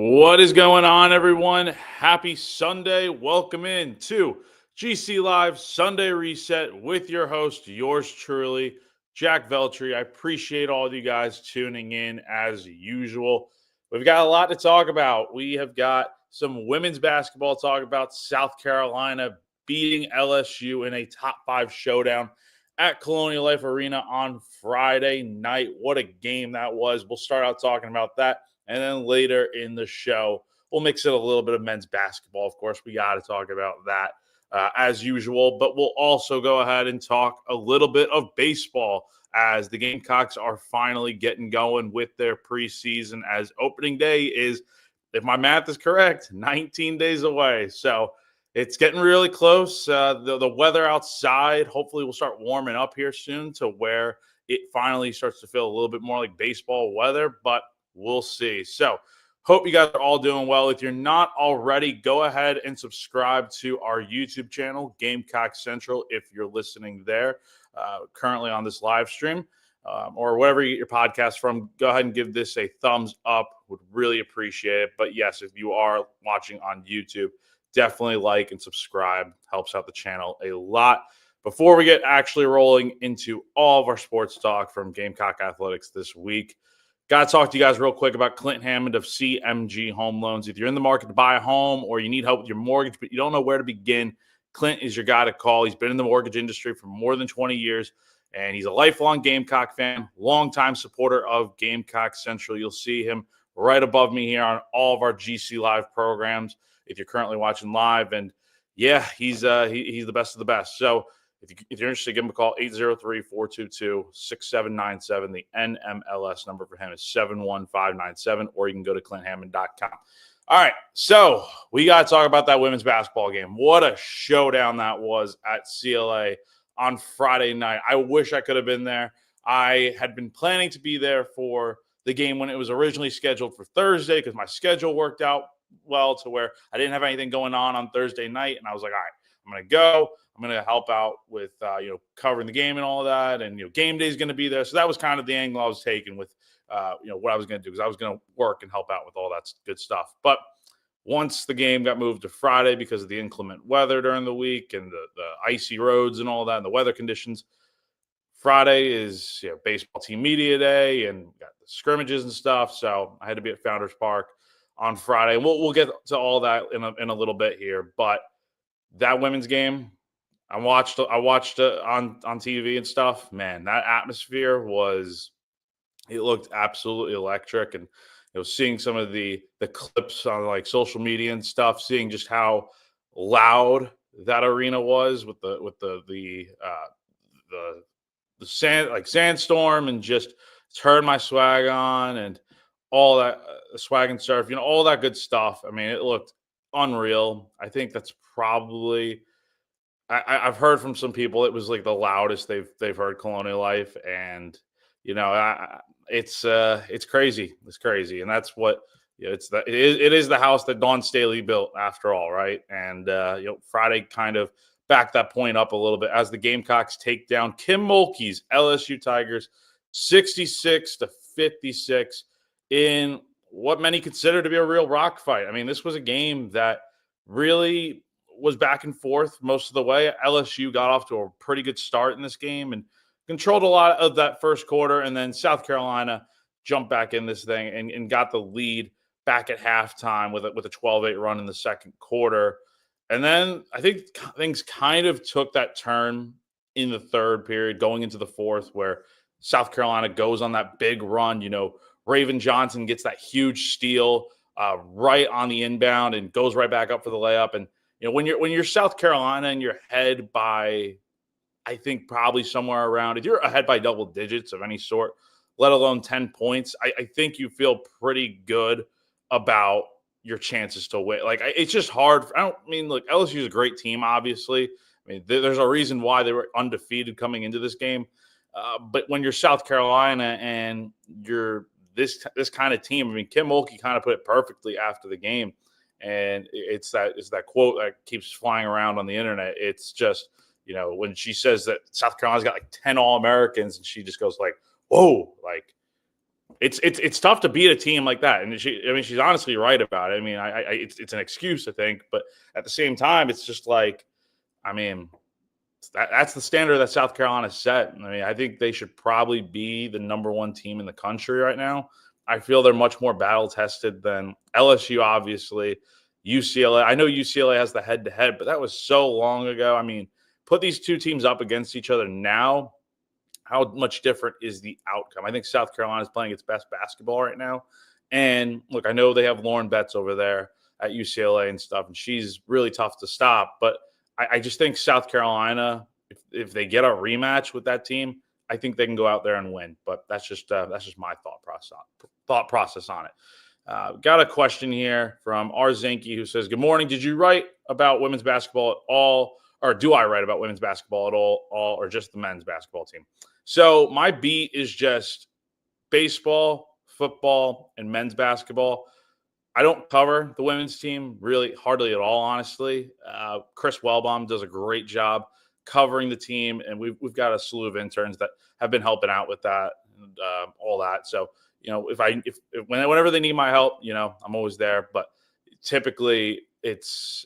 What is going on, everyone? Happy Sunday. Welcome in to GC Live Sunday Reset with your host, yours truly, Jack Veltri. I appreciate all of you guys tuning in as usual. We've got a lot to talk about. We have got some women's basketball to talk about. South Carolina beating LSU in a top 5 showdown at Colonial Life Arena on Friday night. What a game that was. We'll start out talking about that. And then later in the show, we'll mix in a little bit of men's basketball. Of course, we got to talk about that as usual. But we'll also go ahead and talk a little bit of baseball as the Gamecocks are finally getting going with their preseason, as opening day is, if my math is correct, 19 days away. So it's getting really close. The weather outside hopefully will start warming up here soon to where it finally starts to feel a little bit more like baseball weather. But we'll see. So hope you guys are all doing well. If you're not already, go ahead and subscribe to our YouTube channel, Gamecock Central, if you're listening there currently on this live stream or wherever you get your podcast from. Go ahead and give this a thumbs up. Would really appreciate it. But yes, if you are watching on YouTube, definitely like and subscribe. Helps out the channel a lot. Before we get actually rolling into all of our sports talk from Gamecock Athletics this week, got to talk to you guys real quick about Clint Hammond of CMG Home Loans. If you're in the market to buy a home or you need help with your mortgage, but you don't know where to begin, Clint is your guy to call. He's been in the mortgage industry for more than 20 years, and he's a lifelong Gamecock fan, longtime supporter of Gamecock Central. You'll see him right above me here on all of our GC Live programs if you're currently watching live. And, yeah, he's the best of the best. So, if you're interested, give him a call, 803-422-6797. The NMLS number for him is 71597, or you can go to ClintHammond.com. All right, so we got to talk about that women's basketball game. What a showdown that was at CLA on Friday night. I wish I could have been there. I had been planning to be there for the game when it was originally scheduled for Thursday because my schedule worked out well to where I didn't have anything going on Thursday night, and I was like, all right, I'm going to go. I'm going to help out with, covering the game and all of that. And, game day is going to be there. So that was kind of the angle I was taking with, what I was going to do, because I was going to work and help out with all that good stuff. But once the game got moved to Friday because of the inclement weather during the week and the icy roads and all that and the weather conditions, Friday is baseball team media day and got the scrimmages and stuff. So I had to be at Founders Park on Friday. We'll get to all that in a little bit here. But that women's game, I watched it on TV and stuff. Man, that atmosphere it looked absolutely electric. And seeing some of the clips on like social media and stuff, seeing just how loud that arena was with the sandstorm and just turn my swag on and all that swag and surf, all that good stuff. I mean, it looked unreal. I think that's probably, I've heard from some people it was like the loudest they've heard Colonial Life, and it's crazy. It's crazy, and that's what it is the house that Dawn Staley built after all, right? And Friday kind of backed that point up a little bit as the Gamecocks take down Kim Mulkey's LSU Tigers 66-56 in what many consider to be a real rock fight. I mean, this was a game that really was back and forth most of the way. LSU got off to a pretty good start in this game and controlled a lot of that first quarter. And then South Carolina jumped back in this thing and got the lead back at halftime with a 12-8 run in the second quarter. And then I think things kind of took that turn in the third period going into the fourth, where South Carolina goes on that big run. Raven Johnson gets that huge steal right on the inbound and goes right back up for the layup. And when you're South Carolina and you're ahead by, I think probably somewhere around, if you're ahead by double digits of any sort, let alone 10 points, I think you feel pretty good about your chances to win. Like, it's just hard. Look, LSU is a great team, obviously. I mean, there's a reason why they were undefeated coming into this game. But when you're South Carolina and you're this kind of team, I mean, Kim Mulkey kind of put it perfectly after the game. And it's that quote that keeps flying around on the internet. It's just, when she says that South Carolina's got like 10 All-Americans, and she just goes like, whoa, like it's tough to beat a team like that. And she's honestly right about it. I mean, it's an excuse, I think, but at the same time, it's just like, I mean, that's the standard that South Carolina set. I mean, I think they should probably be the number one team in the country right now. I feel they're much more battle tested than LSU, obviously. UCLA. I know UCLA has the head to head, but that was so long ago. I mean, put these two teams up against each other now. How much different is the outcome? I think South Carolina is playing its best basketball right now. And look, I know they have Lauren Betts over there at UCLA and stuff, and she's really tough to stop. But I just think South Carolina, if they get a rematch with that team, I think they can go out there and win. But that's just my thought process on it. Got a question here from Arzinki who says, "Good morning. Did you write about women's basketball at all, or do I write about women's basketball at all, or just the men's basketball team?" So my beat is just baseball, football, and men's basketball. I don't cover the women's team really hardly at all, honestly. Chris Wellbaum does a great job covering the team, and we've got a slew of interns that have been helping out with that and all that. So whenever they need my help, I'm always there. But typically,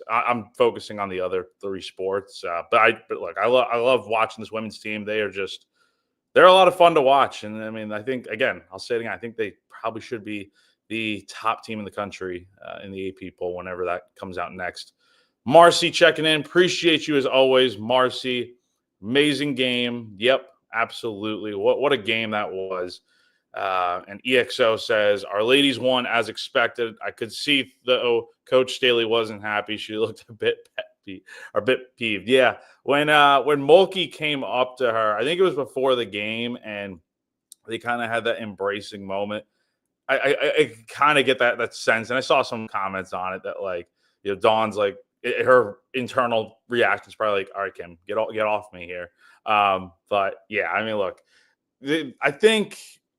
I'm focusing on the other three sports. But look, I love watching this women's team. They're a lot of fun to watch. And I mean, I think, again, I'll say it again, I think they probably should be the top team in the country in the AP poll whenever that comes out next. Marcy checking in. Appreciate you as always, Marcy. Amazing game. Yep, absolutely. What a game that was. And EXO says, our ladies won as expected. I could see, though, Coach Staley wasn't happy. She looked a bit peeved. Yeah. When Mulkey came up to her, I think it was before the game, and they kind of had that embracing moment. I kind of get that sense, and I saw some comments on it that, like, Dawn's like, her internal reaction is probably like, all right, Kim, get off me here. But yeah, I mean, look, I think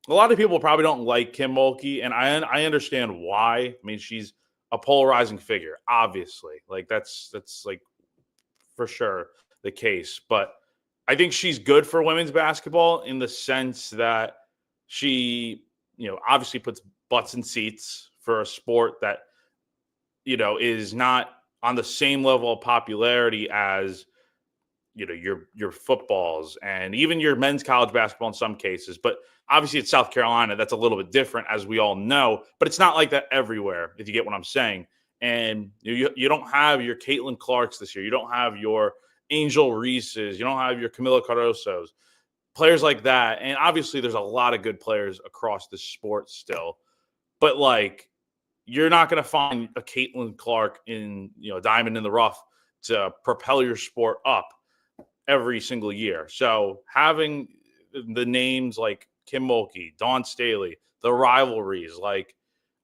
a lot of people probably don't like Kim Mulkey, and I understand why. I mean, she's a polarizing figure, obviously. Like that's like for sure the case. But I think she's good for women's basketball in the sense that she, obviously puts butts in seats for a sport that, is not on the same level of popularity as, your footballs and even your men's college basketball in some cases. But obviously it's South Carolina. That's a little bit different, as we all know, but it's not like that everywhere, if you get what I'm saying. And you don't have your Caitlin Clarks this year. You don't have your Angel Reeses. You don't have your Camila Cardosos, players like that. And obviously there's a lot of good players across the sport still. But, like, you're not going to find a Caitlin Clark in, diamond in the rough to propel your sport up every single year. So having the names like Kim Mulkey, Dawn Staley, the rivalries, like,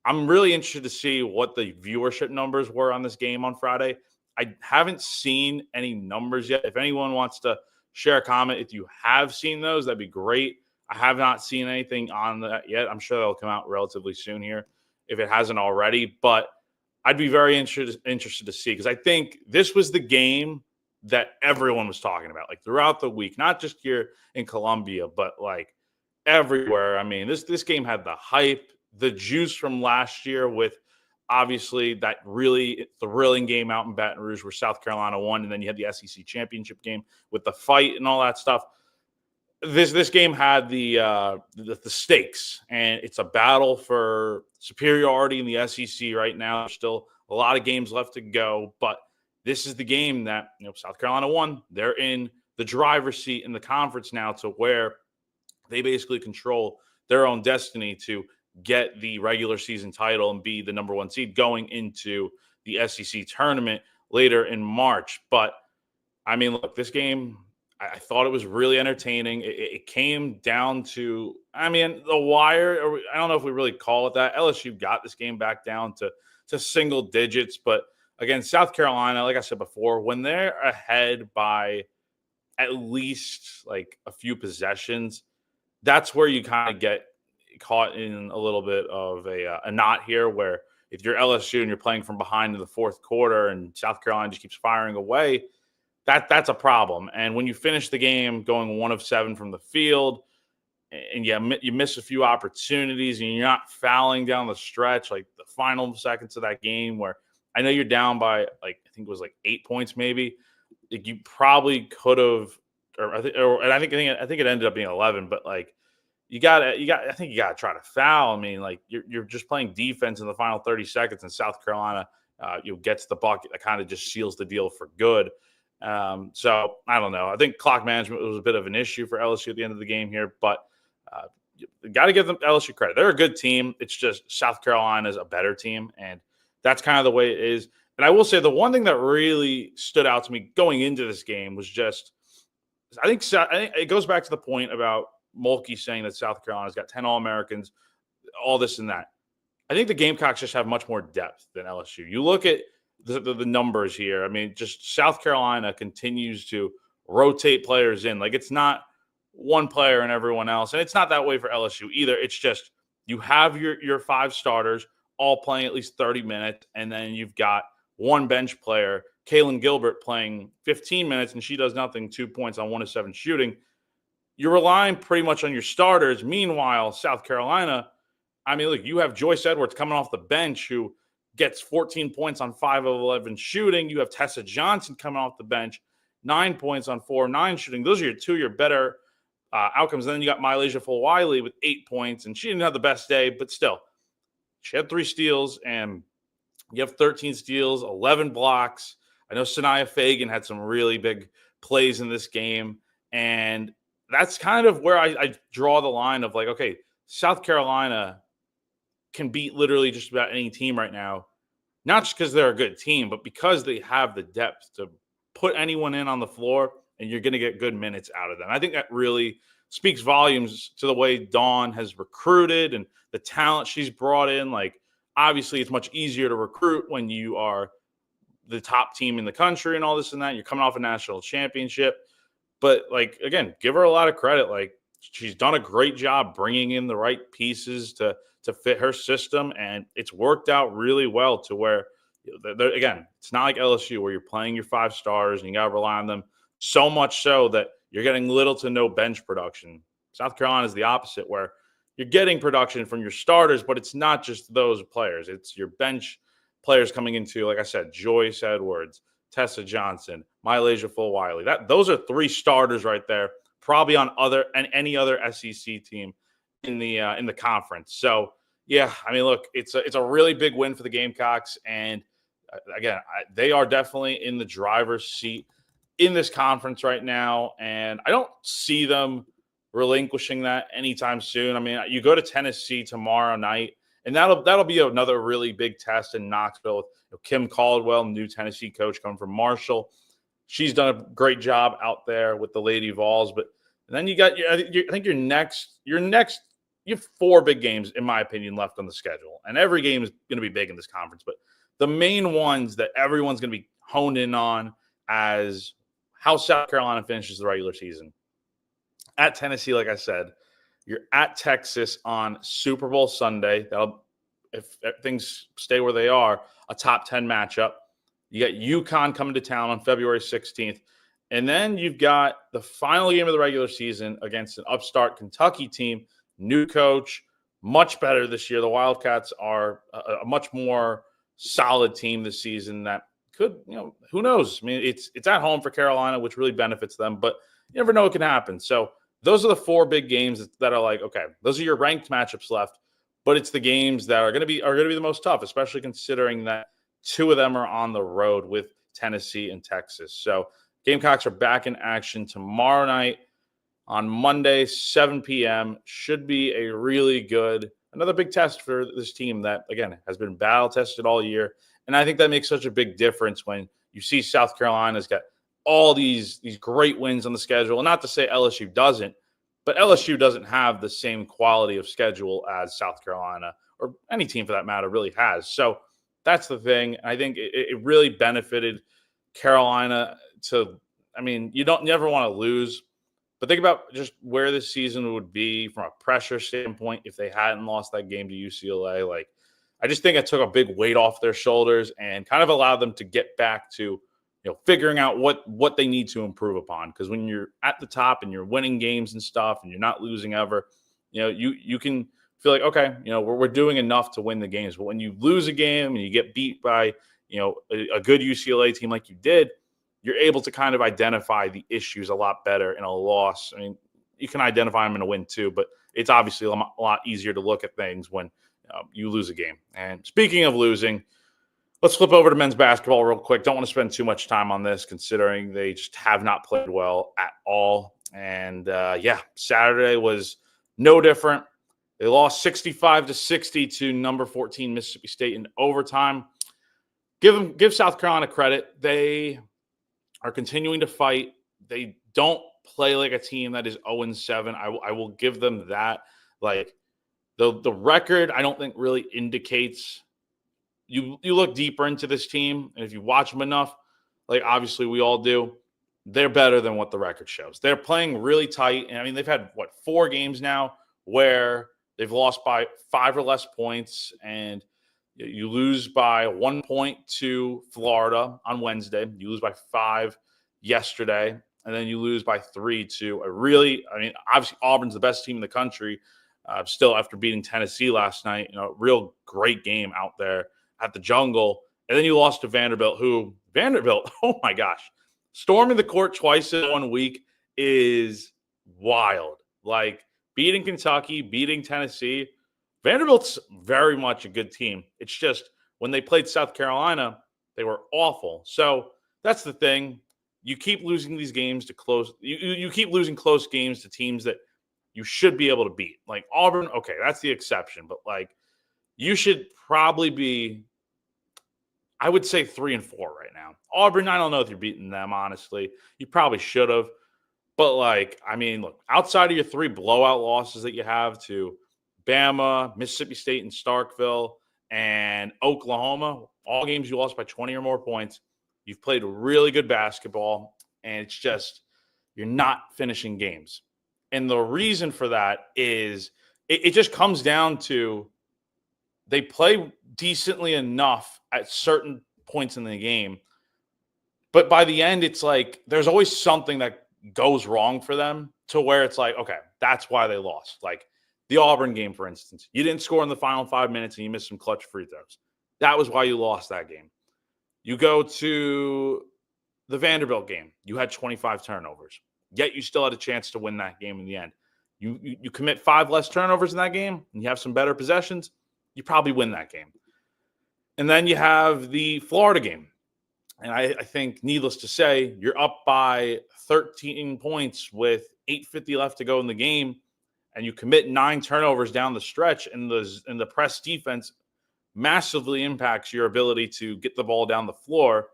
I'm really interested to see what the viewership numbers were on this game on Friday. I haven't seen any numbers yet. If anyone wants to share a comment, if you have seen those, that'd be great. I have not seen anything on that yet. I'm sure that'll come out relatively soon here, if it hasn't already. But I'd be very interested to see, because I think this was the game that everyone was talking about, like, throughout the week, not just here in Columbia, but like everywhere. I mean, this game had the hype, the juice from last year, with obviously that really thrilling game out in Baton Rouge where South Carolina won, and then you had the SEC championship game with the fight and all that stuff. This game had the stakes, and it's a battle for superiority in the SEC right now. There's still a lot of games left to go, but this is the game that, South Carolina won. They're in the driver's seat in the conference now, to where they basically control their own destiny to get the regular season title and be the number one seed going into the SEC tournament later in March. But I mean, look, this game, I thought it was really entertaining. It came down to, the wire. Or I don't know if we really call it that. LSU got this game back down to single digits. But again, South Carolina, like I said before, when they're ahead by at least like a few possessions, that's where you kind of get caught in a little bit of a knot here, where if you're LSU and you're playing from behind in the fourth quarter and South Carolina just keeps firing away, that's a problem. And when you finish the game going 1 of 7 from the field, and you miss a few opportunities and you're not fouling down the stretch, like the final seconds of that game where I know you're down by I think it was 8 points maybe. Like you probably could have, and I think it ended up being 11, but I think you gotta try to foul. I mean, you're just playing defense in the final 30 seconds, and South Carolina, gets the bucket that kind of just seals the deal for good. So I don't know. I think clock management was a bit of an issue for LSU at the end of the game here, but you got to give them LSU credit. They're a good team. It's just South Carolina is a better team, and that's kind of the way it is. And I will say the one thing that really stood out to me going into this game was just I think it goes back to the point about Mulkey saying that South Carolina's got 10 All-Americans, all this and that. I think the Gamecocks just have much more depth than LSU. You look at the numbers here. I mean, just South Carolina continues to rotate players in. It's not one player and everyone else. And it's not that way for LSU either. It's just you have your 5 starters all playing at least 30 minutes, and then you've got one bench player, Kaylin Gilbert, playing 15 minutes, and she does nothing, 2 points on 1 of 7 shooting. You're relying pretty much on your starters. Meanwhile, South Carolina, I mean, look, you have Joyce Edwards coming off the bench who gets 14 points on 5 of 11 shooting. You have Tessa Johnson coming off the bench, 9 points on 4 of 9 shooting. Those are your better outcomes. And then you got Mylasia Fulwiley with 8 points, and she didn't have the best day, but still, she had 3 steals, and you have 13 steals, 11 blocks. I know Sanaya Fagan had some really big plays in this game, and that's kind of where I draw the line of okay, South Carolina can beat literally just about any team right now, not just because they're a good team, but because they have the depth to put anyone in on the floor, and you're going to get good minutes out of them. I think that really speaks volumes to the way Dawn has recruited and the talent she's brought in. Obviously, it's much easier to recruit when you are the top team in the country and all this and that. You're coming off a national championship. But, again, give her a lot of credit. She's done a great job bringing in the right pieces to fit her system, and it's worked out really well to where, again, it's not like LSU where you're playing your 5 stars and you got to rely on them so much so that you're getting little to no bench production. South Carolina is the opposite, where you're getting production from your starters, but it's not just those players. It's your bench players coming into, like I said, Joyce Edwards, Tessa Johnson, Mylasia Fulwiley. Those are 3 starters right there, probably on any other SEC team in the conference. So yeah, I mean, look, it's a really big win for the Gamecocks, and again, they are definitely in the driver's seat in this conference right now, and I don't see them relinquishing that anytime soon. I mean, you go to Tennessee tomorrow night, and that'll be another really big test in Knoxville. Kim Caldwell, new Tennessee coach, coming from Marshall. She's done a great job out there with the Lady Vols. But then you got I think your next you have 4 big games, in my opinion, left on the schedule, and every game is going to be big in this conference. But the main ones that everyone's going to be honed in on as how South Carolina finishes the regular season. At Tennessee, like I said, you're at Texas on Super Bowl Sunday. That'll, if things stay where they are, a top 10 matchup. You got UConn coming to town on February 16th. And then you've got the final game of the regular season against an upstart Kentucky team, new coach, much better this year. The Wildcats are a much more solid team this season that could, who knows? I mean, it's at home for Carolina, which really benefits them, but you never know what can happen. So those are the 4 big games that are okay, those are your ranked matchups left, but it's the games that are going to be the most tough, especially considering that 2 of them are on the road with Tennessee and Texas. So Gamecocks are back in action tomorrow night on Monday, 7 p.m. Should be a really good, another big test for this team that, again, has been battle tested all year. And I think that makes such a big difference when you see South Carolina's got all these great wins on the schedule. And not to say LSU doesn't, but LSU doesn't have the same quality of schedule as South Carolina, or any team for that matter, really has. So that's the thing. I think it really benefited Carolina you never want to lose, but think about just where this season would be from a pressure standpoint if they hadn't lost that game to UCLA. I just think it took a big weight off their shoulders and kind of allowed them to get back to figuring out what they need to improve upon. Because when you're at the top and you're winning games and stuff, and you're not losing ever, you can feel like, okay, we're doing enough to win the games. But when you lose a game and you get beat by a good UCLA team like you did, you're able to kind of identify the issues a lot better in a loss. I mean, you can identify them in a win too, but it's obviously a lot easier to look at things when you lose a game. And speaking of losing, let's flip over to men's basketball real quick. Don't want to spend too much time on this considering they just have not played well at all. And Saturday was no different. They lost 65-60 to number 14 Mississippi State in overtime. Give South Carolina credit. They are continuing to fight. They don't play like a team that is 0-7. I will give them that. Like the record, I don't think really indicates. You look deeper into this team, and if you watch them enough, like obviously we all do, they're better than what the record shows. They're playing really tight. And I mean, they've had 4 games now where they've lost by 5 or less points, and you lose by 1 point to Florida on Wednesday. You lose by 5 yesterday, and then you lose by 3 to obviously Auburn's the best team in the country. Still, after beating Tennessee last night, real great game out there at the Jungle. And then you lost to Vanderbilt, oh my gosh, storming the court twice in 1 week is wild. Like beating Kentucky, beating Tennessee. Vanderbilt's very much a good team. It's just when they played South Carolina, they were awful. So that's the thing. You keep losing these games to close. You keep losing close games to teams that you should be able to beat. Like Auburn, okay, that's the exception. But like you should probably be, I would say 3-4 right now. Auburn, I don't know if you're beating them, honestly. You probably should have. But like, I mean, look, outside of your 3 blowout losses that you have to Bama, Mississippi State and Starkville, and Oklahoma, all games you lost by 20 or more points. You've played really good basketball, and it's just you're not finishing games. And the reason for that is it just comes down to they play decently enough at certain points in the game. But by the end, it's like there's always something that goes wrong for them to where it's like, okay, that's why they lost. Like the Auburn game, for instance, you didn't score in the final 5 minutes and you missed some clutch free throws. That was why you lost that game. You go to the Vanderbilt game, you had 25 turnovers, yet you still had a chance to win that game in the end. You commit 5 less turnovers in that game and you have some better possessions, you probably win that game. And then you have the Florida game. And I think, needless to say, you're up by 13 points with 8:50 left to go in the game, and you commit 9 turnovers down the stretch, and the press defense massively impacts your ability to get the ball down the floor.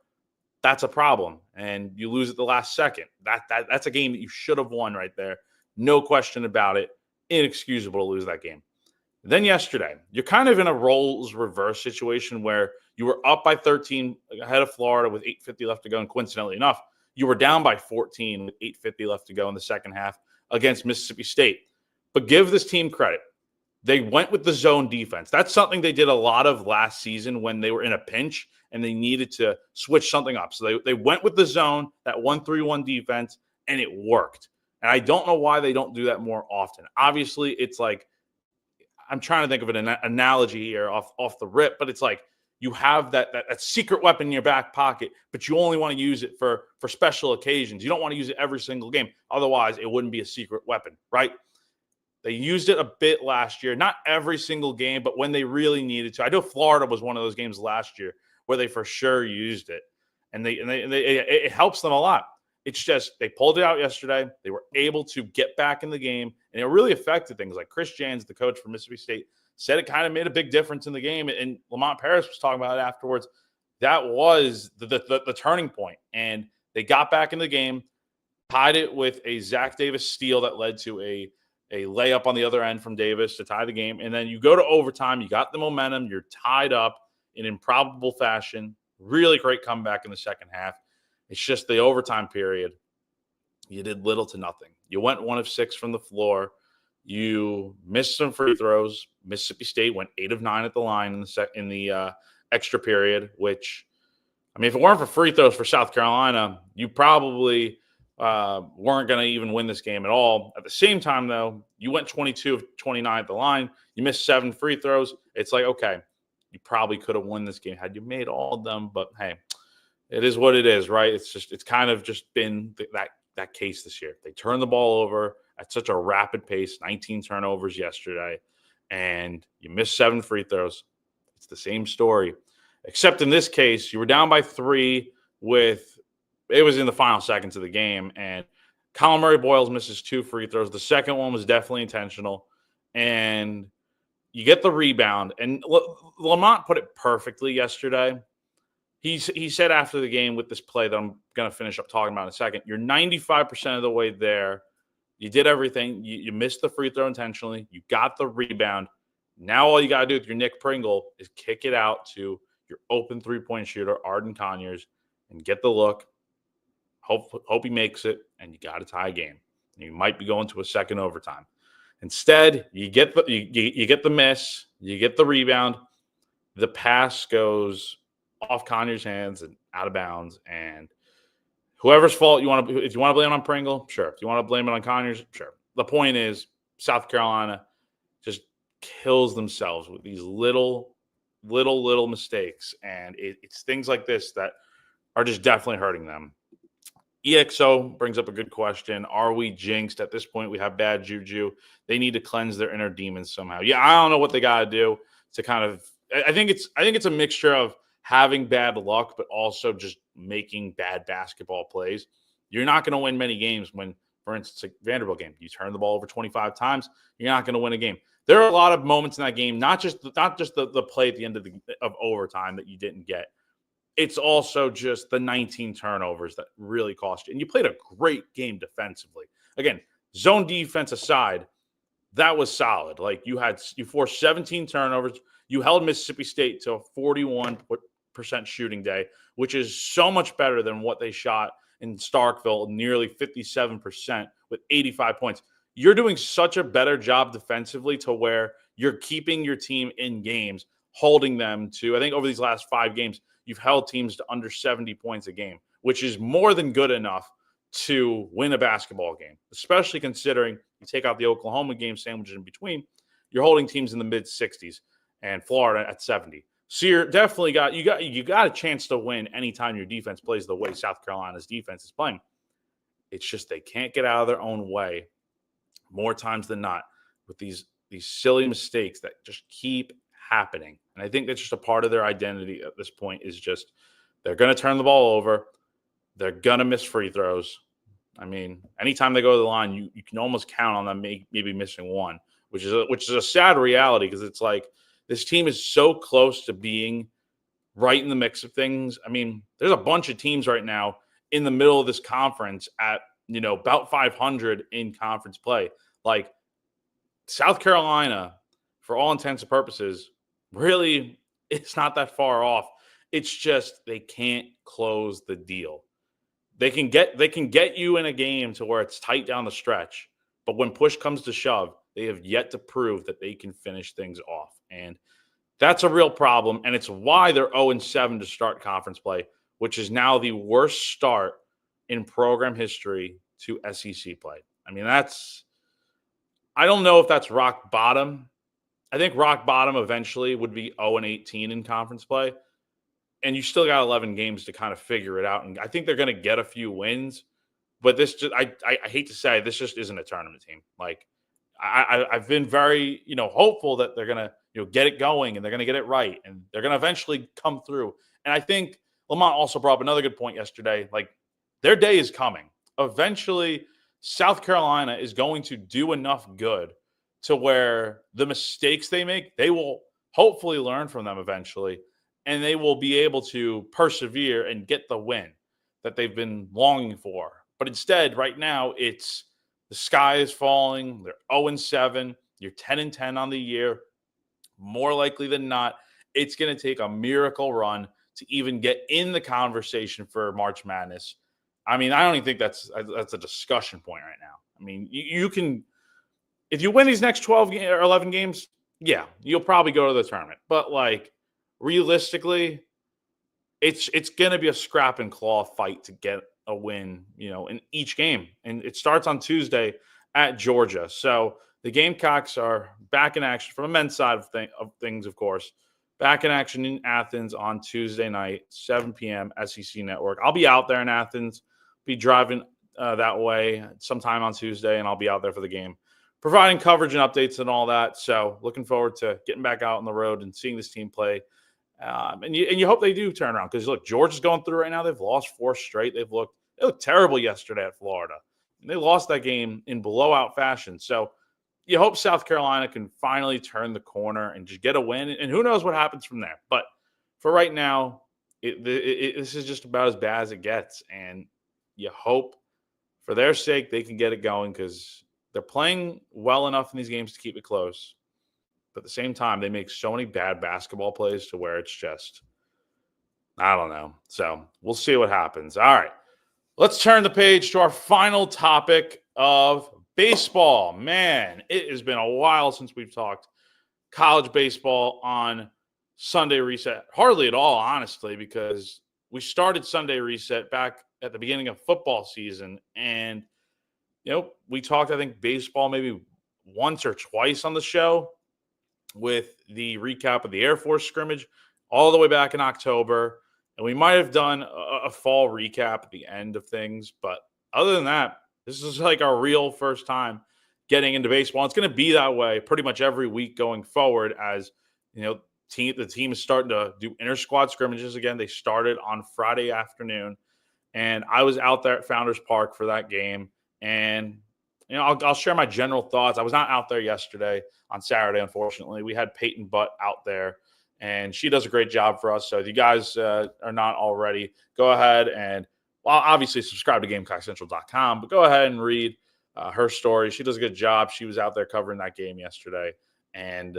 That's a problem, and you lose at the last second. That's a game that you should have won right there. No question about it. Inexcusable to lose that game. Then yesterday, you're kind of in a roles reverse situation where you were up by 13 ahead of Florida with 8:50 left to go. And coincidentally enough, you were down by 14 with 8:50 left to go in the second half against Mississippi State. But give this team credit. They went with the zone defense. That's something they did a lot of last season when they were in a pinch and they needed to switch something up. So they went with the zone, that 1-3-1 defense, and it worked. And I don't know why they don't do that more often. Obviously, it's like, I'm trying to think of an analogy here off the rip, but it's like you have that secret weapon in your back pocket, but you only want to use it for special occasions. You don't want to use it every single game. Otherwise, it wouldn't be a secret weapon, right? They used it a bit last year, not every single game, but when they really needed to. I know Florida was one of those games last year where they for sure used it, and it helps them a lot. It's just they pulled it out yesterday. They were able to get back in the game, and it really affected things. Like Chris Jans, the coach for Mississippi State, said it kind of made a big difference in the game. And Lamont Paris was talking about it afterwards. That was the turning point. And they got back in the game, tied it with a Zach Davis steal that led to a layup on the other end from Davis to tie the game. And then you go to overtime. You got the momentum. You're tied up in improbable fashion. Really great comeback in the second half. It's just the overtime period. You did little to nothing. You went 1 of 6 from the floor. You missed some free throws. Mississippi State went 8 of 9 at the line in the extra period, which I mean, if it weren't for free throws for South Carolina, you probably weren't going to even win this game at all. At the same time, though, you went 22 of 29 at the line. You missed 7 free throws. It's like, okay, you probably could have won this game had you made all of them. But hey, it is what it is, right? It's kind of just been that case this year. They turned the ball over at such a rapid pace, 19 turnovers yesterday, and you missed 7 free throws. It's the same story, except in this case, you were down by 3 with it was in the final seconds of the game, and Colin Murray-Boyles misses 2 free throws. The second one was definitely intentional, and you get the rebound. And Lamont put it perfectly yesterday. He said after the game with this play that I'm going to finish up talking about in a second, you're 95% of the way there. You did everything. You missed the free throw intentionally. You got the rebound. Now all you got to do with your Nick Pringle is kick it out to your open three-point shooter, Arden Conyers, and get the look. Hope he makes it, and you got to tie a game. You might be going to a second overtime. Instead, you get the miss, you get the rebound, the pass goes off Conyers' hands and out of bounds, and whoever's fault if you want to blame it on Pringle, sure. If you want to blame it on Conyers, sure. The point is, South Carolina just kills themselves with these little mistakes, and it's things like this that are just definitely hurting them. EXO brings up a good question. Are we jinxed at this point? We have bad juju. They need to cleanse their inner demons somehow. Yeah, I don't know what they got to do to kind of. I think it's a mixture of having bad luck, but also just making bad basketball plays. You're not going to win many games when, for instance, a Vanderbilt game, you turn the ball over 25 times. You're not going to win a game. There are a lot of moments in that game, not just the play at the end of overtime that you didn't get. It's also just the 19 turnovers that really cost you. And you played a great game defensively. Again, zone defense aside, that was solid. Like you forced 17 turnovers. You held Mississippi State to a 41% shooting day, which is so much better than what they shot in Starkville, nearly 57% with 85 points. You're doing such a better job defensively to where you're keeping your team in games, holding them to, I think over these last 5 games, you've held teams to under 70 points a game, which is more than good enough to win a basketball game, especially considering you take out the Oklahoma game sandwiches in between, you're holding teams in the mid-60s and Florida at 70. So you're definitely you got a chance to win anytime your defense plays the way South Carolina's defense is playing. It's just they can't get out of their own way more times than not with these silly mistakes that just keep happening. And I think that's just a part of their identity at this point is just they're going to turn the ball over. They're going to miss free throws. I mean, anytime they go to the line, you can almost count on them maybe missing one, which is a sad reality because it's like this team is so close to being right in the mix of things. I mean, there's a bunch of teams right now in the middle of this conference at, about 500 in conference play. Like South Carolina, for all intents and purposes, really, it's not that far off. It's just they can't close the deal. They can get you in a game to where it's tight down the stretch, but when push comes to shove, they have yet to prove that they can finish things off. And that's a real problem, and it's why they're 0-7 to start conference play, which is now the worst start in program history to SEC play. I mean, I don't know if that's rock bottom. I think rock bottom eventually would be 0-18 in conference play. And you still got 11 games to kind of figure it out. And I think they're going to get a few wins. But this just, I hate to say, this just isn't a tournament team. Like, I've been very, hopeful that they're going to, get it going and they're going to get it right. And they're going to eventually come through. And I think Lamont also brought up another good point yesterday. Like, their day is coming. Eventually, South Carolina is going to do enough good to where the mistakes they make, they will hopefully learn from them eventually, and they will be able to persevere and get the win that they've been longing for. But instead, right now, it's the sky is falling. They're 0-7. You're 10-10 on the year. More likely than not, it's going to take a miracle run to even get in the conversation for March Madness. I mean, I don't even think that's a discussion point right now. I mean, you can – if you win these next 12 or 11 games, yeah, you'll probably go to the tournament. But, like, realistically, it's going to be a scrap and claw fight to get a win, in each game. And it starts on Tuesday at Georgia. So the Gamecocks are back in action from the men's side of things, of course. Back in action in Athens on Tuesday night, 7 p.m. SEC Network. I'll be out there in Athens, be driving that way sometime on Tuesday, and I'll be out there for the game, providing coverage and updates and all that. So looking forward to getting back out on the road and seeing this team play. And you hope they do turn around because look, Georgia's going through right now. They've lost 4 straight. They looked terrible yesterday at Florida. And they lost that game in blowout fashion. So you hope South Carolina can finally turn the corner and just get a win. And who knows what happens from there. But for right now, this is just about as bad as it gets. And you hope for their sake they can get it going because they're playing well enough in these games to keep it close. But at the same time, they make so many bad basketball plays to where it's just, I don't know. So we'll see what happens. All right. Let's turn the page to our final topic of baseball. Man, it has been a while since we've talked college baseball on Sunday Reset. Hardly at all, honestly, because we started Sunday Reset back at the beginning of football season. And, we talked, I think, baseball maybe once or twice on the show with the recap of the Air Force scrimmage all the way back in October. And we might have done a fall recap at the end of things. But other than that, this is like our real first time getting into baseball. It's going to be that way pretty much every week going forward as, the team is starting to do inter-squad scrimmages again. They started on Friday afternoon. And I was out there at Founders Park for that game. And, I'll share my general thoughts. I was not out there yesterday on Saturday, unfortunately. We had Peyton Butt out there, and she does a great job for us. So if you guys are not already, go ahead and, obviously subscribe to GamecockCentral.com, but go ahead and read her story. She does a good job. She was out there covering that game yesterday. And,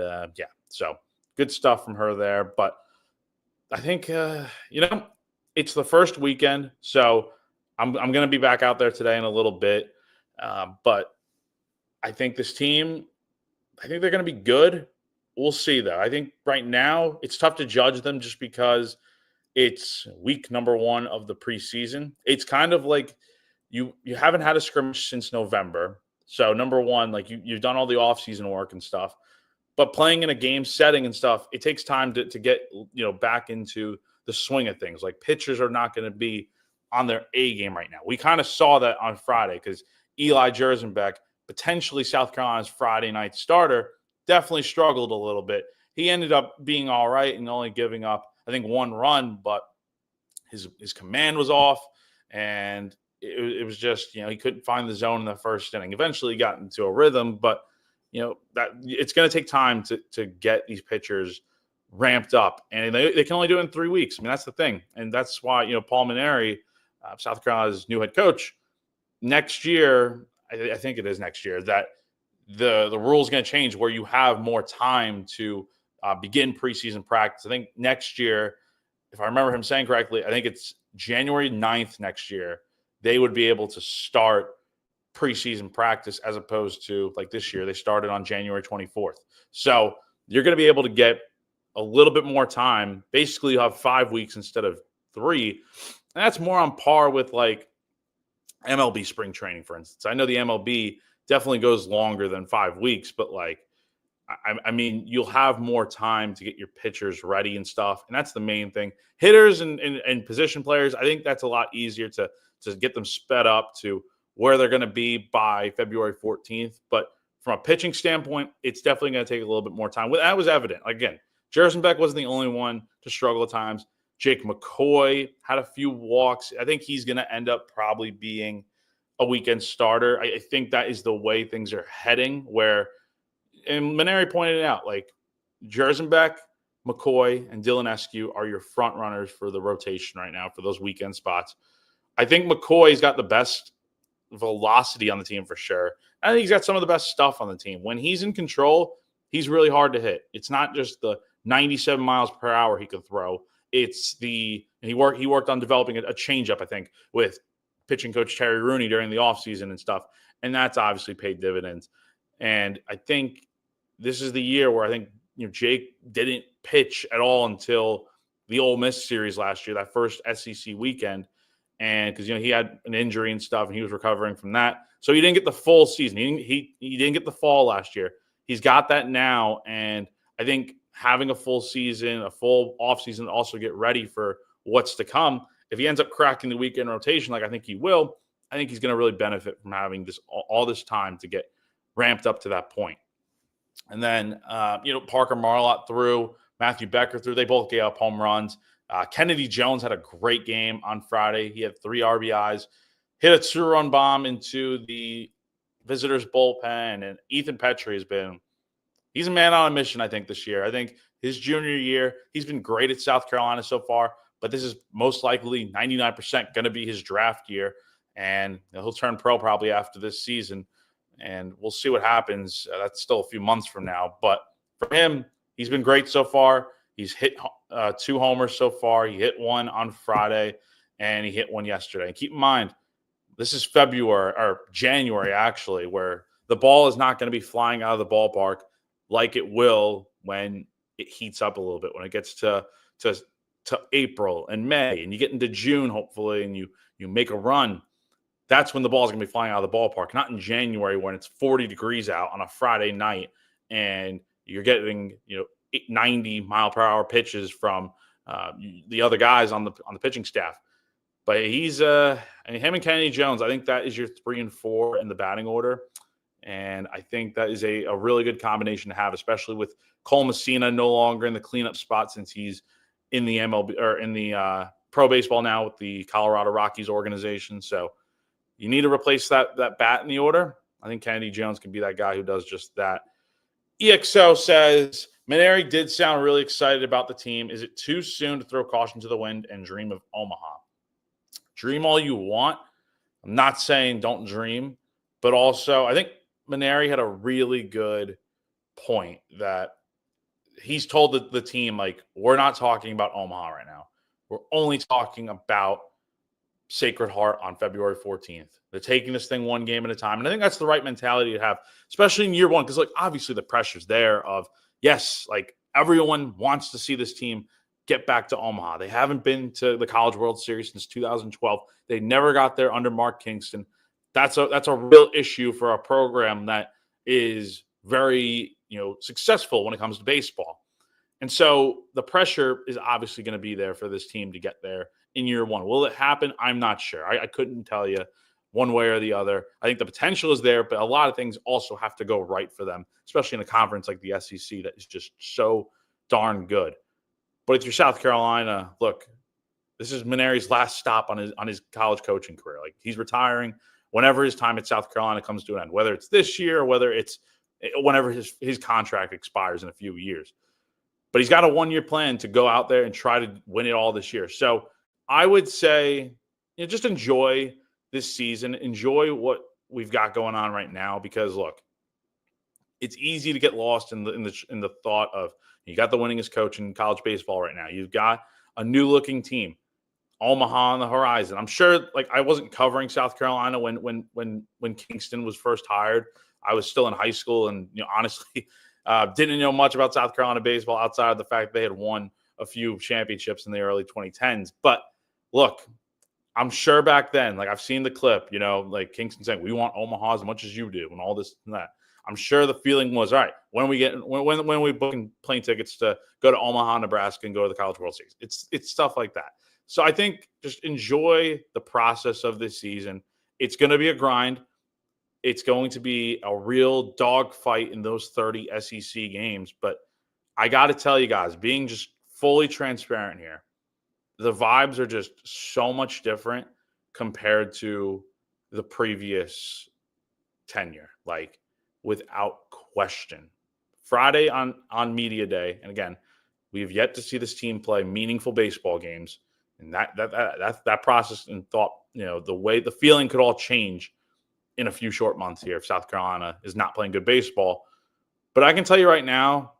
so good stuff from her there. But I think, it's the first weekend, so I'm going to be back out there today in a little bit. But I think this team, I think they're going to be good. We'll see, though. I think right now it's tough to judge them just because it's week number 1 of the preseason. It's kind of like you haven't had a scrimmage since November. So, number 1, like you've done all the offseason work and stuff. But playing in a game setting and stuff, it takes time to get, back into the swing of things. Like pitchers are not going to be on their A game right now. We kind of saw that on Friday because Eli Jersenbeck, potentially South Carolina's Friday night starter, definitely struggled a little bit. He ended up being all right and only giving up, I think, 1 run, but his command was off, and it was just, he couldn't find the zone in the first inning. Eventually he got into a rhythm, but, that it's going to take time to get these pitchers ramped up, and they can only do it in 3 weeks. I mean, that's the thing, and that's why, Paul Mainieri, South Carolina's new head coach, next year, I think it is next year, that the rule is going to change where you have more time to begin preseason practice. I think next year, if I remember him saying correctly, I think it's January 9th next year, they would be able to start preseason practice as opposed to like this year, they started on January 24th. So you're going to be able to get a little bit more time. Basically, you have 5 weeks instead of 3. And that's more on par with like MLB spring training, for instance. I know the MLB definitely goes longer than 5 weeks, but like, I mean, you'll have more time to get your pitchers ready and stuff. And that's the main thing. Hitters and position players, I think that's a lot easier to get them sped up to where they're going to be by February 14th. But from a pitching standpoint, it's definitely going to take a little bit more time. That was evident. Again, Jersenbeck wasn't the only one to struggle at times. Jake McCoy had a few walks. I think he's going to end up probably being a weekend starter. I think that is the way things are heading, where, and Mainieri pointed it out, like Jersenbeck, McCoy, and Dylan Eskew are your front runners for the rotation right now for those weekend spots. I think McCoy's got the best velocity on the team for sure. I think he's got some of the best stuff on the team. When he's in control, he's really hard to hit. It's not just the 97 miles per hour he can throw. It's and he worked on developing a changeup, I think, with pitching coach Terry Rooney during the offseason and stuff. And that's obviously paid dividends. And I think this is the year where I think, Jake didn't pitch at all until the Ole Miss series last year, that first SEC weekend, and because he had an injury and stuff, and he was recovering from that, so he didn't get the full season. He didn't get the fall last year. He's got that now, and I think having a full season, a full offseason, also get ready for what's to come. If he ends up cracking the weekend rotation, like I think he will, I think he's going to really benefit from having this all this time to get ramped up to that point. And then, Parker Marlott threw, Matthew Becker threw. They both gave up home runs. Kennedy Jones had a great game on Friday. He had 3 RBIs, hit a 2-run bomb into the visitors' bullpen. And Ethan Petrie he's a man on a mission, I think, this year. I think his junior year, he's been great at South Carolina so far, but this is most likely 99% going to be his draft year. And he'll turn pro probably after this season. And we'll see what happens. That's still a few months from now. But for him, he's been great so far. He's hit 2 homers so far. He hit 1 on Friday, and he hit 1 yesterday. And keep in mind, this is February or January, actually, where the ball is not going to be flying out of the ballpark like it will when it heats up a little bit, when it gets to April and May, and you get into June, hopefully, and you make a run. That's when the ball is going to be flying out of the ballpark, not in January when it's 40 degrees out on a Friday night and you're getting 90-mile-per-hour pitches from the other guys on the pitching staff. But he's him and Kennedy Jones, I think that is your 3 and 4 in the batting order. And I think that is a really good combination to have, especially with Cole Messina no longer in the cleanup spot since he's in the MLB or in the pro baseball now with the Colorado Rockies organization. So you need to replace that bat in the order. I think Kennedy Jones can be that guy who does just that. EXO says, Mainieri did sound really excited about the team. Is it too soon to throw caution to the wind and dream of Omaha? Dream all you want. I'm not saying don't dream, but also I think Mainieri had a really good point that he's told the team, like, we're not talking about Omaha right now. We're only talking about Sacred Heart on February 14th. They're taking this thing one game at a time. And I think that's the right mentality to have, especially in year one, because, like, obviously the pressure's there of, yes, like, everyone wants to see this team get back to Omaha. They haven't been to the College World Series since 2012. They never got there under Mark Kingston. That's a real issue for a program that is very, successful when it comes to baseball. And so the pressure is obviously going to be there for this team to get there in year one. Will it happen? I'm not sure. I couldn't tell you one way or the other. I think the potential is there, but a lot of things also have to go right for them, especially in a conference like the SEC that is just so darn good. But if you're South Carolina, look, this is Mainieri's last stop on his college coaching career. Like, he's retiring whenever his time at South Carolina comes to an end, whether it's this year or whether it's whenever his contract expires in a few years. But he's got a 1-year plan to go out there and try to win it all this year. So I would say, just enjoy this season. Enjoy what we've got going on right now, because look, it's easy to get lost in the thought of you got the winningest coach in college baseball right now. You've got a new looking team, Omaha on the horizon. I'm sure, like, I wasn't covering South Carolina when Kingston was first hired. I was still in high school, and honestly, didn't know much about South Carolina baseball outside of the fact they had won a few championships in the early 2010s. But look, I'm sure back then, like, I've seen the clip, like Kingston saying, we want Omaha as much as you do and all this and that. I'm sure the feeling was, all right, when we booking plane tickets to go to Omaha, Nebraska and go to the College World Series. It's stuff like that. So I think just enjoy the process of this season. It's going to be a grind. It's going to be a real dogfight in those 30 SEC games. But I got to tell you guys, being just fully transparent here, the vibes are just so much different compared to the previous tenure, like, without question. Friday on media day, and again, we have yet to see this team play meaningful baseball games, and that process and thought, the feeling could all change in a few short months here if South Carolina is not playing good baseball. But I can tell you right now,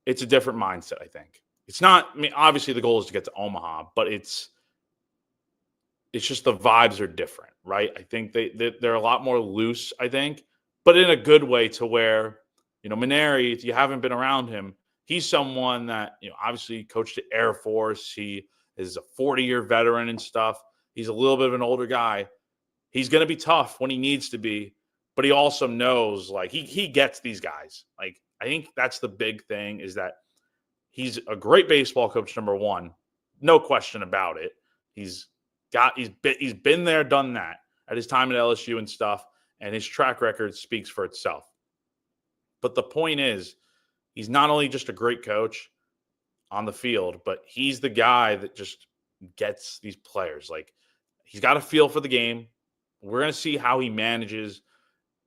it's a different mindset, I think. It's not, obviously the goal is to get to Omaha, but it's just the vibes are different, right? I think they're a lot more loose, I think, but in a good way, to where, Mainieri, if you haven't been around him, he's someone that, obviously coached the Air Force. He is a 40-year veteran and stuff. He's a little bit of an older guy. He's going to be tough when he needs to be, but he also knows, like, he gets these guys. Like, I think that's the big thing, is that he's a great baseball coach, number one. No question about it. He's been there, done that at his time at LSU and stuff, and his track record speaks for itself. But the point is, he's not only just a great coach on the field, but he's the guy that just gets these players. Like, he's got a feel for the game. We're going to see how he manages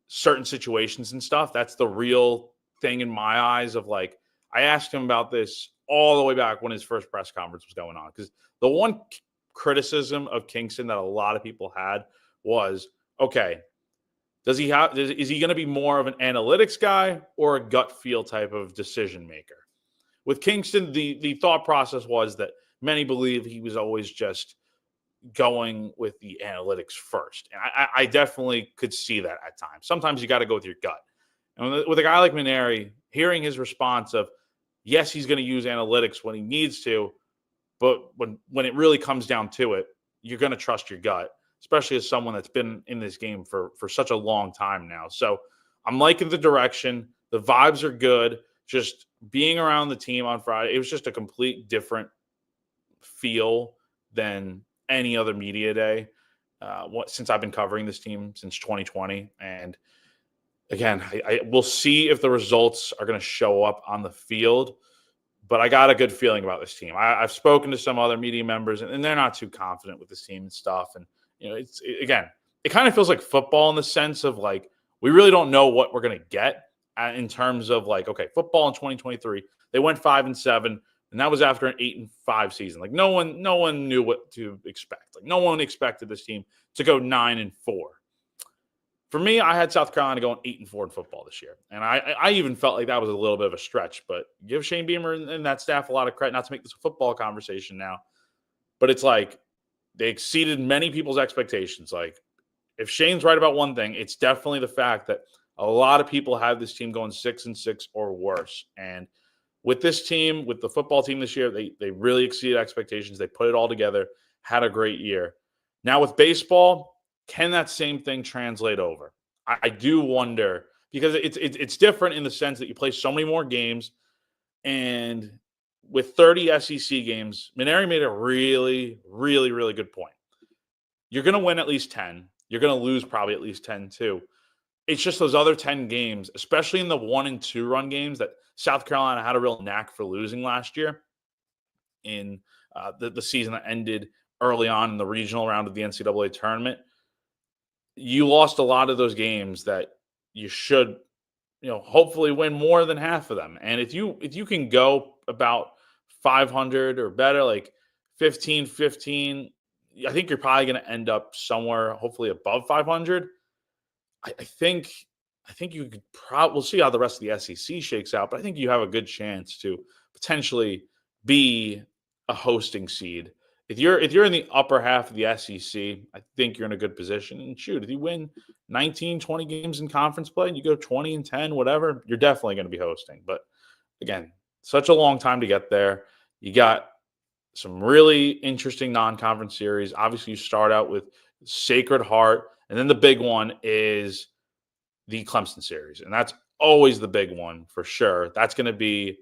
certain situations and stuff. That's the real thing in my eyes of, like, I asked him about this all the way back when his first press conference was going on. Because the one criticism of Kingston that a lot of people had was, okay, is he going to be more of an analytics guy or a gut feel type of decision maker? With Kingston, the thought process was that many believe he was always just going with the analytics first. And I definitely could see that at times. Sometimes you got to go with your gut. And with a guy like Mainieri, hearing his response of, yes, he's going to use analytics when he needs to, but when it really comes down to it, you're going to trust your gut, especially as someone that's been in this game for such a long time now. So I'm liking the direction. The vibes are good. Just being around the team on Friday, it was just a complete different feel than any other media day since I've been covering this team since 2020. And again, we'll see if the results are going to show up on the field, but I got a good feeling about this team. I've spoken to some other media members, and they're not too confident with this team and stuff. And, it kind of feels like football in the sense of, like, we really don't know what we're going to get in terms of, like, okay, football in 2023, they went 5-7. And that was after an 8-5 season. Like, no one knew what to expect. Like, no one expected this team to go 9-4. For me, I had South Carolina going 8-4 in football this year, and I even felt like that was a little bit of a stretch. But give Shane Beamer and that staff a lot of credit. Not to make this a football conversation now, but it's like they exceeded many people's expectations. Like, if Shane's right about one thing, it's definitely the fact that a lot of people have this team going 6-6 or worse, and with this team, with the football team this year, they really exceeded expectations. They put it all together, had a great year. Now with baseball, can that same thing translate over? I do wonder, because it's different in the sense that you play so many more games, and with 30 SEC games, Mainieri made a really, really, really good point. You're going to win at least 10. You're going to lose probably at least 10 too. It's just those other 10 games, especially in the 1 and 2 run games, that South Carolina had a real knack for losing last year in the season that ended early on in the regional round of the NCAA tournament. You lost a lot of those games that you should, hopefully win more than half of them. And if you can go about 500 or better, like 15-15, I think you're probably going to end up somewhere hopefully above 500. I think you could we'll see how the rest of the SEC shakes out, but I think you have a good chance to potentially be a hosting seed. If you're in the upper half of the SEC, I think you're in a good position. And shoot, if you win 19, 20 games in conference play and you go 20-10, whatever, you're definitely going to be hosting. But again, such a long time to get there. You got some really interesting non-conference series. Obviously, you start out with Sacred Heart, and then the big one is the Clemson series. And that's always the big one for sure. That's going to be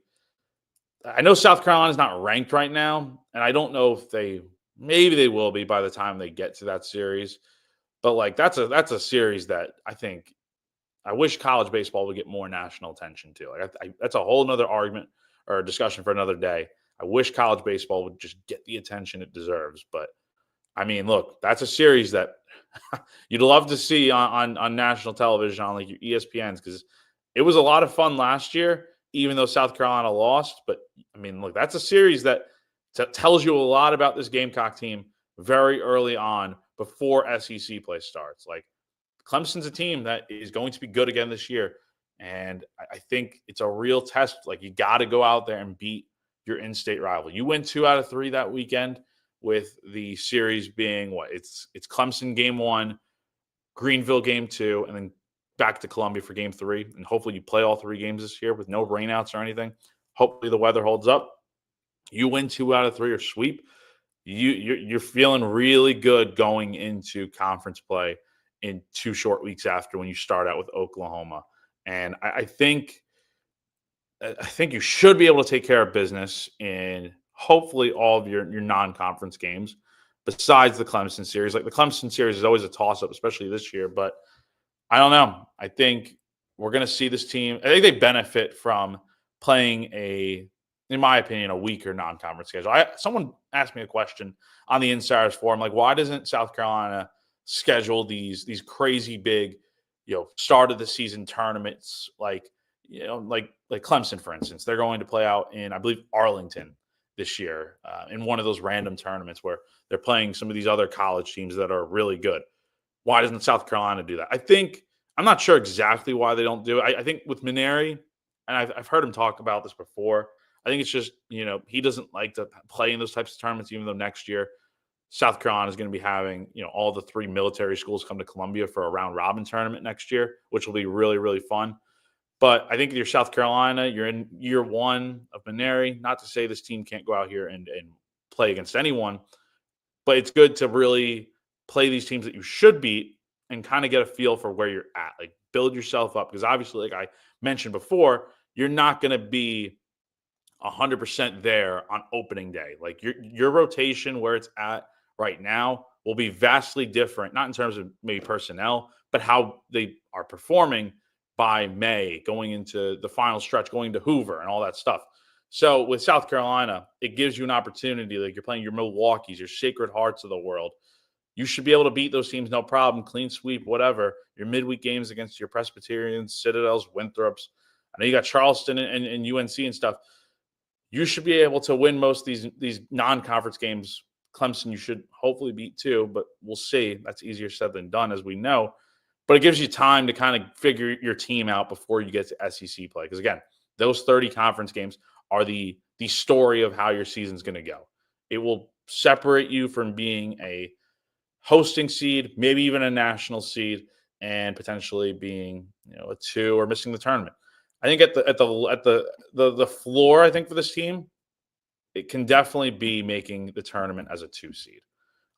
– I know South Carolina's not ranked right now, and I don't know if maybe they will be by the time they get to that series. But, like, that's a series that I wish college baseball would get more national attention to. Like, that's a whole nother argument or a discussion for another day. I wish college baseball would just get the attention it deserves. But, I mean, look, that's a series that you'd love to see on national television on, like, your ESPNs, because it was a lot of fun last year, even though South Carolina lost. But, I mean, look, that's a series that tells you a lot about this Gamecock team very early on before SEC play starts. Like, Clemson's a team that is going to be good again this year, and I think it's a real test. Like, you got to go out there and beat your in-state rival. You win 2 out of 3 that weekend, with the series being it's Clemson game 1, Greenville game 2, and then back to Columbia for game 3. And hopefully you play all 3 games this year with no rainouts or anything. Hopefully the weather holds up. You win 2 out of 3 or sweep. You're feeling really good going into conference play in 2 short weeks after when you start out with Oklahoma. And I think you should be able to take care of business in hopefully all of your non-conference games besides the Clemson series. Like the Clemson series is always a toss-up, especially this year. But I don't know. I think we're going to see this team. I think they benefit from playing in my opinion, a weaker non-conference schedule. Someone asked me a question on the Insiders Forum, like, why doesn't South Carolina schedule these crazy big, start of the season tournaments like Clemson, for instance? They're going to play out in, I believe, Arlington this year in one of those random tournaments where they're playing some of these other college teams that are really good. Why doesn't South Carolina do that? I'm not sure exactly why they don't do it. I think with Maneri, and I've heard him talk about this before, I think it's just, he doesn't like to play in those types of tournaments, even though next year South Carolina is going to be having, all the 3 military schools come to Columbia for a round robin tournament next year, which will be really, really fun. But I think if you're South Carolina, you're in year 1 of Maneri. Not to say this team can't go out here and play against anyone, but it's good to really play these teams that you should beat and kind of get a feel for where you're at. Like, build yourself up, because obviously, like I mentioned before, you're not going to be 100% there on opening day. Like your rotation where it's at right now will be vastly different, not in terms of maybe personnel, but how they are performing by May, going into the final stretch, going to Hoover and all that stuff. So with South Carolina, it gives you an opportunity. Like, you're playing your Milwaukees, your Sacred Hearts of the world. You should be able to beat those teams, no problem. Clean sweep, whatever. Your midweek games against your Presbyterians, Citadels, Winthrops. I know you got Charleston and UNC and stuff. You should be able to win most of these non-conference games. Clemson, you should hopefully beat too, but we'll see. That's easier said than done, as we know. But it gives you time to kind of figure your team out before you get to SEC play. Because again, those 30 conference games are the story of how your season's going to go. It will separate you from being a hosting seed, maybe even a national seed, and potentially being, a 2 or missing the tournament. I think at the floor, I think for this team, it can definitely be making the tournament as a 2 seed.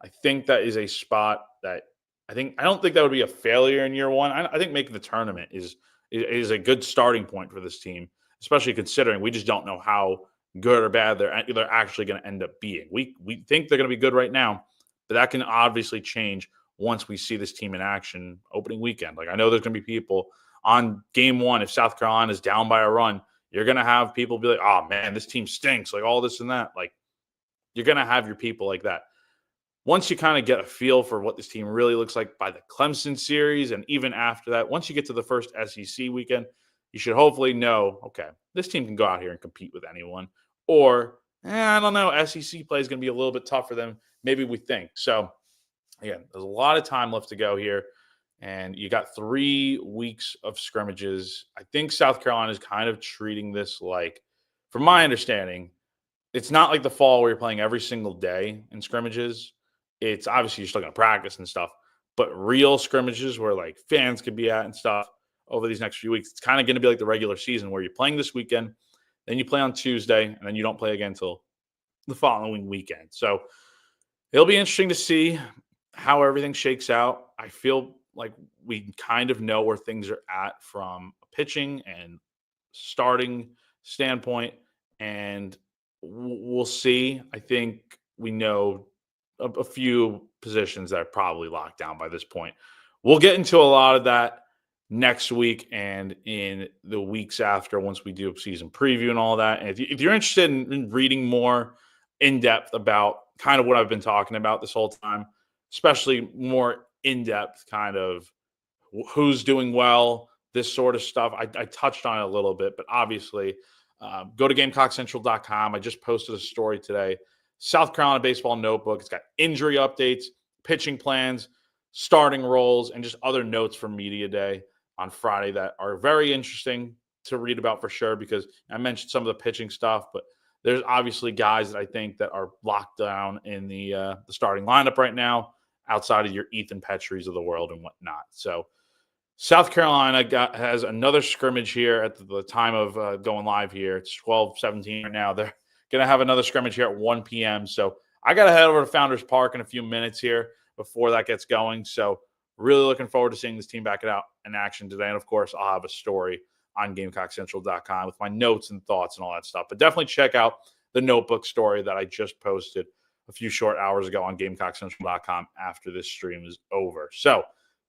I think that is a spot that I don't think that would be a failure in year 1. I think making the tournament is a good starting point for this team, especially considering we just don't know how good or bad they're actually going to end up being. We think they're going to be good right now, but that can obviously change once we see this team in action opening weekend. Like, I know there's going to be people on game 1, if South Carolina is down by a run, you're going to have people be like, oh, man, this team stinks, like all this and that. Like, you're going to have your people like that. Once you kind of get a feel for what this team really looks like by the Clemson series, and even after that, once you get to the first SEC weekend, you should hopefully know, okay, this team can go out here and compete with anyone. Or, I don't know, SEC play is going to be a little bit tougher than maybe we think. So, again, there's a lot of time left to go here. And you got 3 weeks of scrimmages. I think South Carolina is kind of treating this like, from my understanding, it's not like the fall where you're playing every single day in scrimmages. It's obviously you're still going to practice and stuff, but real scrimmages where like fans could be at and stuff over these next few weeks. It's kind of going to be like the regular season where you're playing this weekend, then you play on Tuesday, and then you don't play again until the following weekend. So it'll be interesting to see how everything shakes out. I feel like we kind of know where things are at from a pitching and starting standpoint, and we'll see. I think we know a few positions that are probably locked down by this point. We'll get into a lot of that next week and in the weeks after, once we do a season preview and all that. And if you're interested in reading more in depth about kind of what I've been talking about this whole time, especially more in depth kind of who's doing well, this sort of stuff, I touched on it a little bit, but obviously go to GamecockCentral.com. I just posted a story today. South Carolina Baseball Notebook. It's got injury updates, pitching plans, starting roles, and just other notes from Media Day on Friday that are very interesting to read about for sure, because I mentioned some of the pitching stuff, but there's obviously guys that I think that are locked down in the starting lineup right now outside of your Ethan Petries of the world and whatnot. So South Carolina has another scrimmage here at the time of going live here. It's 12:17 right now. They're going to have another scrimmage here at 1 p.m. So I got to head over to Founders Park in a few minutes here before that gets going. So really looking forward to seeing this team back it out in action today. And, of course, I'll have a story on GamecockCentral.com with my notes and thoughts and all that stuff. But definitely check out the notebook story that I just posted a few short hours ago on GamecockCentral.com after this stream is over. So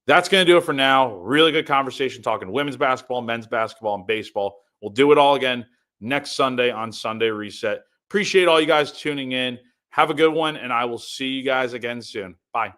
that's going to do it for now. Really good conversation talking women's basketball, men's basketball, and baseball. We'll do it all again next Sunday on Sunday Reset. Appreciate all you guys tuning in. Have a good one, and I will see you guys again soon. Bye.